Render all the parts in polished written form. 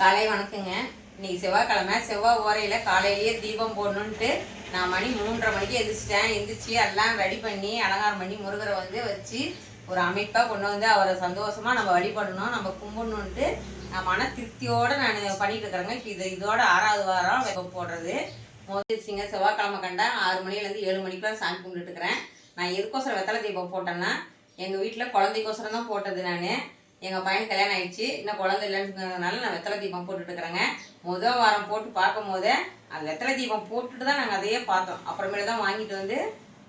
காலை வணக்கங்க. இன்னைக்கு செவ்வாய்க்கிழமை. செவ்வாய் ஓரையில் காலையிலேயே தீபம் போடணுன்ட்டு நான் மணி 3:30 மணிக்கு எந்திரிச்சு எல்லாம் ரெடி பண்ணி அலங்காரம் பண்ணி முருகரை வச்சு ஒரு அமைப்பாக கொண்டு வந்து அவரை சந்தோஷமாக நம்ம வழிபடணும், நம்ம கும்பிடணுன்ட்டு நான் மன திருப்தியோடு நான் பண்ணிட்டு இருக்கிறேங்க. இப்போ இதோட 6வது வாரம் வெப்பம் போடுறது. முதல்ச்சிங்க செவ்வாய்க்கிழமை கண்டா 6 மணிலேருந்து 7 மணிக்கெலாம் சாமி கும்பிட்டுட்டு இருக்கிறேன். நான் எதுக்கோசரம் வெத்தலை தீபம் போட்டேன்னா, எங்கள் வீட்டில் குழந்தைக்கோசரம் தான் போட்டது. நான் எங்கள் பையனுக்கு கல்யாணம் ஆயிடுச்சு, இன்னும் குழந்தை இல்லைன்றதுனால நான் வெத்தலை தீபம் போட்டுட்டு இருக்கிறேங்க. முதல் வாரம் போட்டு பார்க்கும் போதே அந்த வெத்தலை தீபம் போட்டுட்டு தான் நாங்கள் அதையே பார்த்தோம். அப்புறமேல தான் வாங்கிட்டு வந்து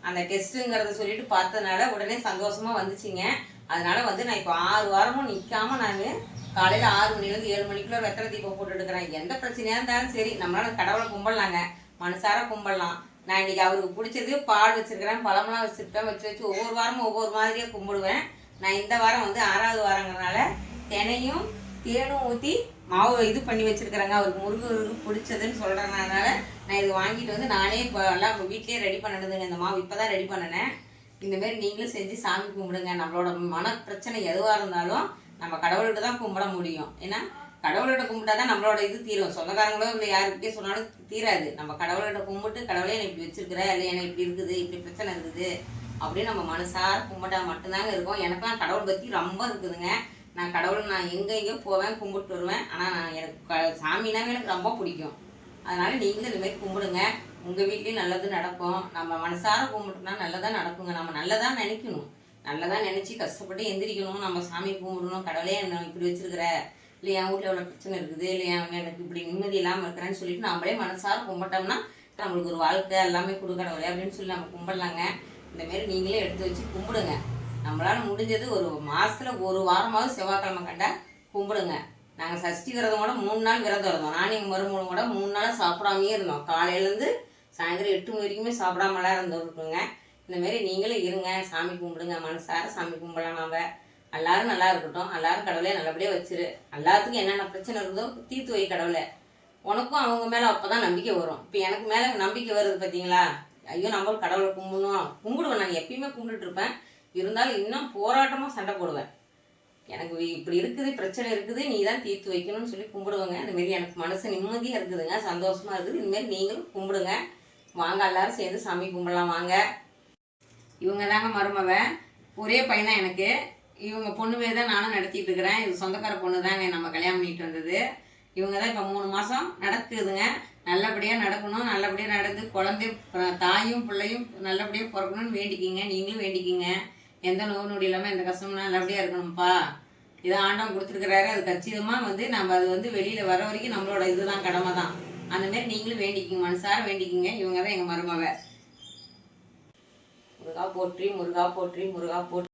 அந்த டெஸ்ட்டுங்கிறத சொல்லிட்டு பார்த்ததுனால உடனே சந்தோஷமாக வந்துச்சுங்க. அதனால நான் இப்போ 6 வாரமும் நிற்காமல் நான் காலையில் 6 மணிலேருந்து 7 மணிக்குள்ள வெத்தலை தீபம் போட்டுட்டு இருக்கிறேன். எந்த பிரச்சனையாக இருந்தாலும் சரி, நம்மளால கடவுளை கும்பிடலாங்க, மனசார கும்பிடலாம். நான் இன்னைக்கு அவருக்கு பிடிச்சது பால் வச்சிருக்கிறேன், பழமெல்லாம் வச்சுருக்கேன், வச்சு ஒவ்வொரு வாரமும் ஒவ்வொரு மாதிரியாக கும்பிடுவேன். நான் இந்த வாரம் 6வது வாரங்கிறனால தினையும் தேனும் ஊற்றி மாவு இது பண்ணி வச்சுருக்கிறேங்க. அவருக்கு முருகருக்கு பிடிச்சதுன்னு சொல்கிறதுனால நான் இது வாங்கிட்டு நானே இப்போ எல்லாம் வீட்லேயே ரெடி பண்ணிடுதுங்க. இந்த மாவு இப்போ தான் ரெடி பண்ணினேன். இந்தமாரி நீங்களும் செஞ்சு சாமி கும்பிடுங்க. நம்மளோட மன பிரச்சனை எதுவாக இருந்தாலும் நம்ம கடவுள்கிட்ட தான் கும்பிட முடியும். ஏன்னா கடவுள்கிட்ட கும்பிட்டா தான் நம்மளோட இது தீரும். சொந்தக்காரங்களோ இல்லை யாருக்கிட்டே சொன்னாலும் தீராது. நம்ம கடவுள்கிட்ட கும்பிட்டு கடவுளே என்னை இப்படி வச்சுருக்கிற, இல்லை எனக்கு இப்படி இருக்குது, இப்படி பிரச்சனை இருக்குது அப்படின்னு நம்ம மனசார கும்பிட்டா மட்டும்தாங்க இருக்கும். எனக்குலாம் கடவுள் பற்றி ரொம்ப இருக்குதுங்க. நான் கடவுள் எங்கேயோ போவேன், கும்பிட்டு வருவேன். ஆனால் எனக்கு சாமினாவே எனக்கு ரொம்ப பிடிக்கும். அதனால் நீங்களும் இதுமாரி கும்பிடுங்க. உங்கள் வீட்லேயும் நல்லது நடக்கும். நம்ம மனசார கும்பிட்டோம்னா நல்லதாக நடக்குங்க. நம்ம நல்லதாக நினைக்கணும், நல்லதாக நினச்சி கஷ்டப்பட்டு எந்திரிக்கணும். நம்ம சாமி கும்பிடணும். கடவுளே என்ன இப்படி வச்சுருக்கிற, இல்லை என் வீட்டில் எவ்வளோ பிரச்சனை இருக்குது, இல்லை எனக்கு இப்படி நிம்மதி இல்லாமல் இருக்கிறேன்னு சொல்லிட்டு நம்மளே மனசார கும்பிட்டோம்னா நம்மளுக்கு ஒரு வாழ்க்கை எல்லாமே கொடுக்கறவளே அப்படின்னு சொல்லி நம்ம கும்பிடலாங்க. இந்தமாரி நீங்களே எடுத்து வச்சு கும்பிடுங்க. நம்மளால் முடிஞ்சது ஒரு மாதத்தில் ஒரு வாரமாவது செவ்வாய்க்கிழமை கண்டா கும்பிடுங்க. நாங்கள் சஷ்டி விரதம் கூட 3 நாள் விரதம் இருந்தோம். நானும் எங்கள் மருமகளும் கூட 3 நாளாக சாப்பிடாமையே இருந்தோம். காலையிலேருந்து சாயந்தரம் 8 மணி வரைக்குமே சாப்பிடாமலாம் இருந்துருக்குங்க. இந்தமாரி நீங்களும் இருங்க, சாமி கும்பிடுங்க, மனசார சாமி கும்பிடலாம். நம்ம எல்லாரும் நல்லா இருக்கட்டும், எல்லாரும் கடவுளே நல்லபடியாக வச்சிரு. எல்லாத்துக்கும் என்னென்ன பிரச்சனை இருக்குதோ தீர்த்து வை கடவுளை. உனக்கும் அவங்க மேலே அப்போ தான் நம்பிக்கை வரும். இப்போ எனக்கு மேலே நம்பிக்கை வருது பார்த்தீங்களா? ஐயோ நம்மளும் கடவுளை கும்பிடுவேன். நான் எப்பயுமே கும்பிட்டுட்டு இருப்பேன். இருந்தாலும் இன்னும் போராட்டமாக சண்டை போடுவேன். எனக்கு இப்படி இருக்குது, பிரச்சனை இருக்குது, நீ தான் தீர்த்து வைக்கணும்னு சொல்லி கும்பிடுவேங்க. இந்தமாரி எனக்கு மனசு நிம்மதியாக இருக்குதுங்க, சந்தோஷமாக இருக்குது. இந்தமாரி நீங்களும் கும்பிடுங்க. வாங்க எல்லாரும் சேர்ந்து சாமி கும்பிடலாம் வாங்க. இவங்க தாங்க மருமவ, ஒரே பையன் தான் எனக்கு. இவங்க பொண்ணுவே தான் நானும் நடத்திட்டு இருக்கிறேன். இது சொந்தக்கார பொண்ணு தாங்க நம்ம கல்யாணம் பண்ணிட்டு வந்தது. இவங்க தான் இப்போ 3 மாதம் நடக்குதுங்க. நல்லபடியாக நடக்கணும், நல்லபடியாக நடந்து குழந்தை தாயும் பிள்ளையும் நல்லபடியாக பிறக்கணும்னு வேண்டிக்கிங்க. நீங்களும் வேண்டிக்கிங்க. எந்த நோய் நொடி இல்லாமல் எந்த கஷ்டமும் நல்லபடியாக இருக்கணும்ப்பா. இதை ஆண்டவன் கொடுத்துருக்கிறாரு. அது கச்சிதமாக நம்ம அது வெளியில் வர வரைக்கும் நம்மளோட இதுதான், கடமை தான். அந்தமாரி நீங்களும் வேண்டிக்கிங்க, மனசார வேண்டிக்கிங்க. இவங்க தான் எங்கள் மருமவ. முருகா போற்றி, முருகா போற்றி, முருகா போற்றி.